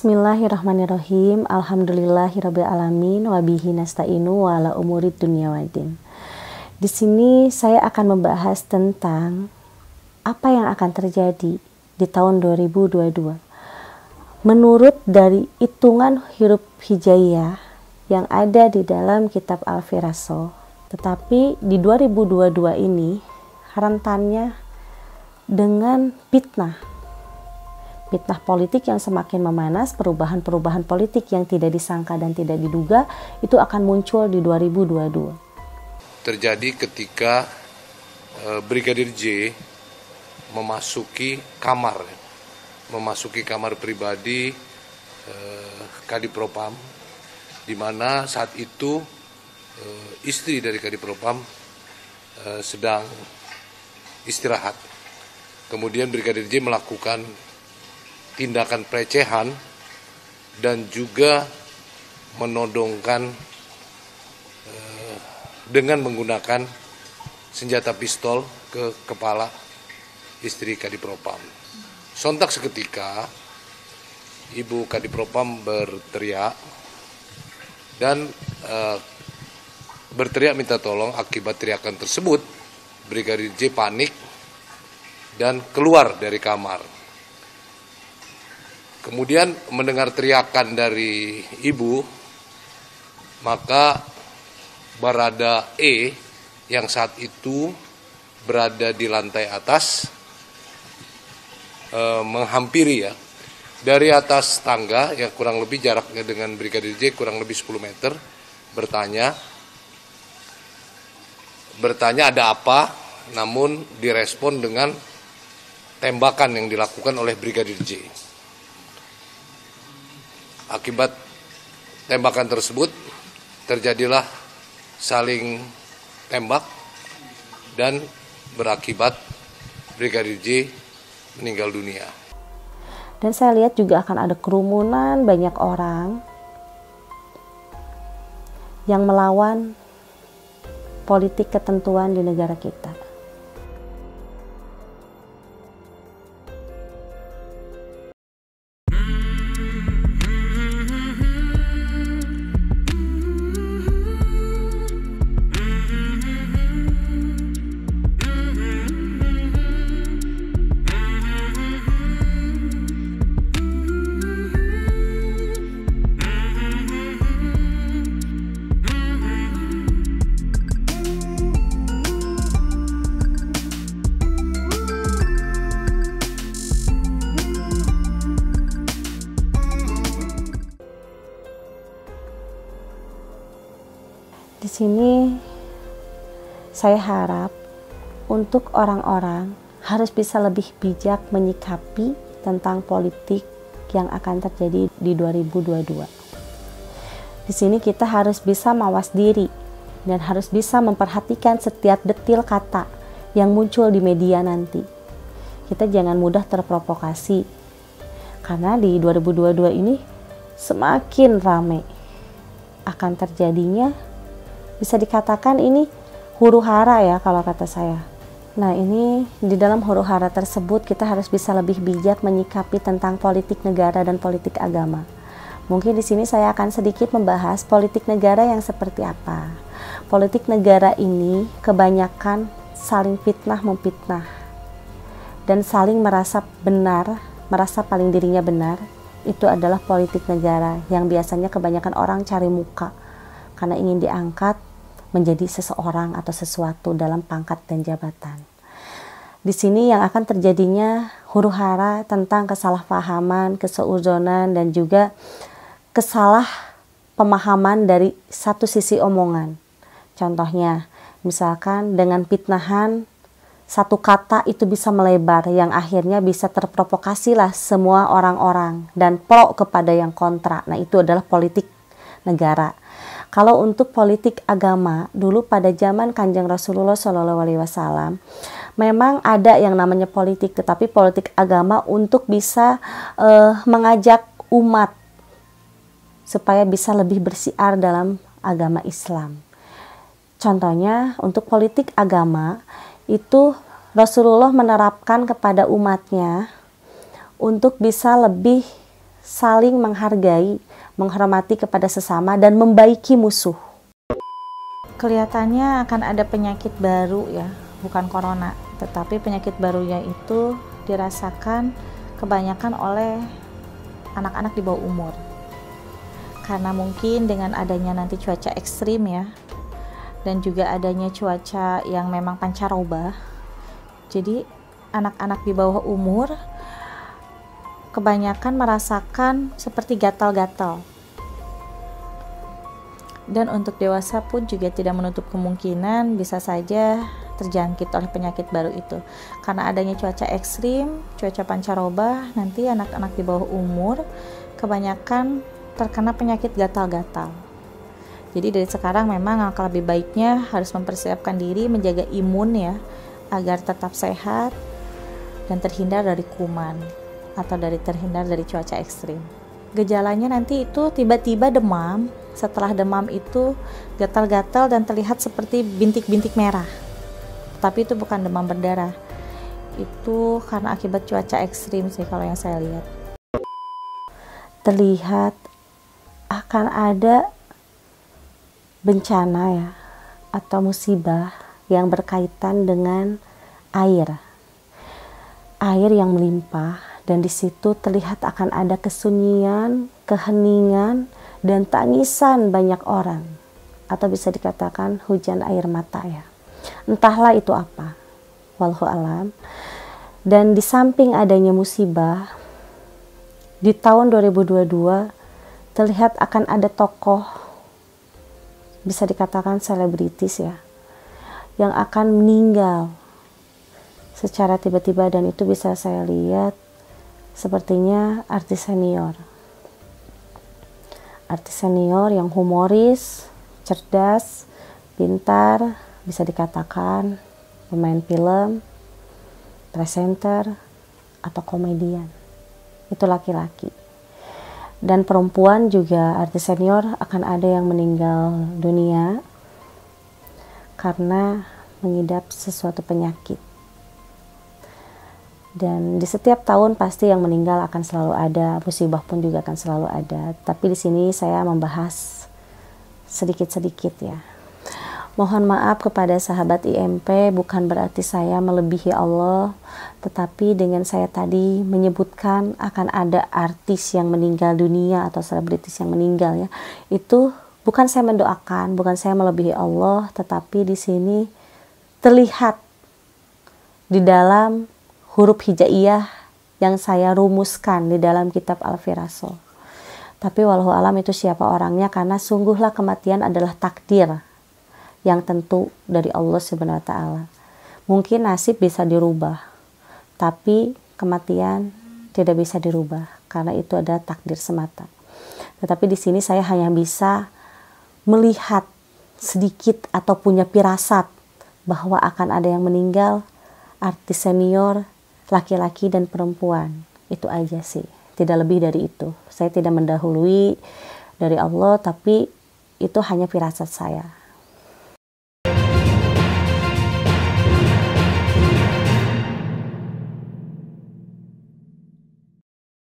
Bismillahirrahmanirrahim. Alhamdulillahirabbil alamin wa bihi nasta'inu wa ala umurid dunya waddin. Di sini saya akan membahas tentang apa yang akan terjadi di tahun 2022. Menurut dari hitungan huruf hijaiyah yang ada di dalam kitab Al-Firasah, tetapi di 2022 ini rentannya dengan fitnah politik yang semakin memanas, perubahan-perubahan politik yang tidak disangka dan tidak diduga itu akan muncul di 2022. Terjadi ketika Brigadir J memasuki kamar pribadi Kadipropam, di mana saat itu istri dari Kadipropam sedang istirahat. Kemudian Brigadir J melakukan tindakan pelecehan dan juga menodongkan dengan menggunakan senjata pistol ke kepala istri Kadipropam. Sontak seketika ibu Kadipropam berteriak dan berteriak minta tolong. Akibat teriakan tersebut Brigadir J panik dan keluar dari kamar. Kemudian mendengar teriakan dari ibu, maka Barada E yang saat itu berada di lantai atas menghampiri dari atas tangga yang kurang lebih jaraknya dengan Brigadir J kurang lebih 10 meter, bertanya ada apa, namun direspon dengan tembakan yang dilakukan oleh Brigadir J. Akibat tembakan tersebut terjadilah saling tembak dan berakibat Brigadir J meninggal dunia. Dan saya lihat juga akan ada kerumunan banyak orang yang melawan politik ketentuan di negara kita. Di sini saya harap untuk orang-orang harus bisa lebih bijak menyikapi tentang politik yang akan terjadi di 2022. Di sini kita harus bisa mawas diri dan harus bisa memperhatikan setiap detil kata yang muncul di media nanti. Kita jangan mudah terprovokasi karena di 2022 ini semakin ramai akan terjadinya, bisa dikatakan ini huru-hara ya kalau kata saya. Nah, ini di dalam huru-hara tersebut kita harus bisa lebih bijak menyikapi tentang politik negara dan politik agama. Mungkin di sini saya akan sedikit membahas politik negara yang seperti apa. Politik negara ini kebanyakan saling fitnah memfitnah dan saling merasa benar, merasa paling dirinya benar. Itu adalah politik negara yang biasanya kebanyakan orang cari muka karena ingin diangkat menjadi seseorang atau sesuatu dalam pangkat dan jabatan. Di sini yang akan terjadinya huru-hara tentang kesalahpahaman, keseuzonan, dan juga kesalahpemahaman dari satu sisi omongan. Contohnya, misalkan dengan fitnahan, satu kata itu bisa melebar yang akhirnya bisa terprovokasilah semua orang-orang dan pro kepada yang kontra. Nah, itu adalah politik negara. Kalau untuk politik agama, dulu pada zaman Kanjeng Rasulullah SAW, memang ada yang namanya politik, tetapi politik agama untuk bisa mengajak umat supaya bisa lebih bersiar dalam agama Islam. Contohnya untuk politik agama itu Rasulullah menerapkan kepada umatnya untuk bisa lebih saling menghargai, menghormati kepada sesama, dan membaiki musuh. Kelihatannya akan ada penyakit baru ya, bukan corona, tetapi penyakit barunya itu dirasakan kebanyakan oleh anak-anak di bawah umur. Karena mungkin dengan adanya nanti cuaca ekstrim ya, dan juga adanya cuaca yang memang pancaroba, jadi anak-anak di bawah umur kebanyakan merasakan seperti gatal-gatal. Dan untuk dewasa pun juga tidak menutup kemungkinan bisa saja terjangkit oleh penyakit baru itu. Karena adanya cuaca ekstrim, cuaca pancaroba, nanti anak-anak di bawah umur kebanyakan terkena penyakit gatal-gatal. Jadi dari sekarang memang alangkah lebih baiknya harus mempersiapkan diri, menjaga imun ya, agar tetap sehat dan terhindar dari kuman atau terhindar dari cuaca ekstrim. Gejalanya nanti itu tiba-tiba demam, setelah demam itu gatal-gatal dan terlihat seperti bintik-bintik merah. Tapi itu bukan demam berdarah. Itu karena akibat cuaca ekstrim sih kalau yang saya lihat. Terlihat akan ada bencana ya, atau musibah yang berkaitan dengan air yang melimpah, dan di situ terlihat akan ada kesunyian, keheningan, dan tangisan banyak orang, atau bisa dikatakan hujan air mata ya. Entahlah itu apa, wallahu alam. Dan di samping adanya musibah, di tahun 2022 terlihat akan ada tokoh, bisa dikatakan selebritis ya, yang akan meninggal secara tiba-tiba, dan itu bisa saya lihat sepertinya artis senior yang humoris, cerdas, pintar, bisa dikatakan pemain film, presenter, atau komedian. Itu laki-laki. Dan perempuan juga artis senior akan ada yang meninggal dunia karena mengidap sesuatu penyakit. Dan di setiap tahun pasti yang meninggal akan selalu ada, musibah pun juga akan selalu ada. Tapi di sini saya membahas sedikit-sedikit ya. Mohon maaf kepada sahabat IMP, bukan berarti saya melebihi Allah, tetapi dengan saya tadi menyebutkan akan ada artis yang meninggal dunia atau selebritis yang meninggal ya, itu bukan saya mendoakan, bukan saya melebihi Allah, tetapi di sini terlihat di dalam huruf hijaiyah yang saya rumuskan di dalam kitab Al-Firasol. Tapi walau alam itu siapa orangnya, karena sungguhlah kematian adalah takdir yang tentu dari Allah Subhanahu wa taala. Mungkin nasib bisa dirubah, tapi kematian tidak bisa dirubah karena itu adalah takdir semata. Tetapi di sini saya hanya bisa melihat sedikit atau punya firasat bahwa akan ada yang meninggal, artis senior, laki-laki dan perempuan. Itu aja sih, tidak lebih dari itu. Saya tidak mendahului dari Allah, tapi itu hanya firasat saya.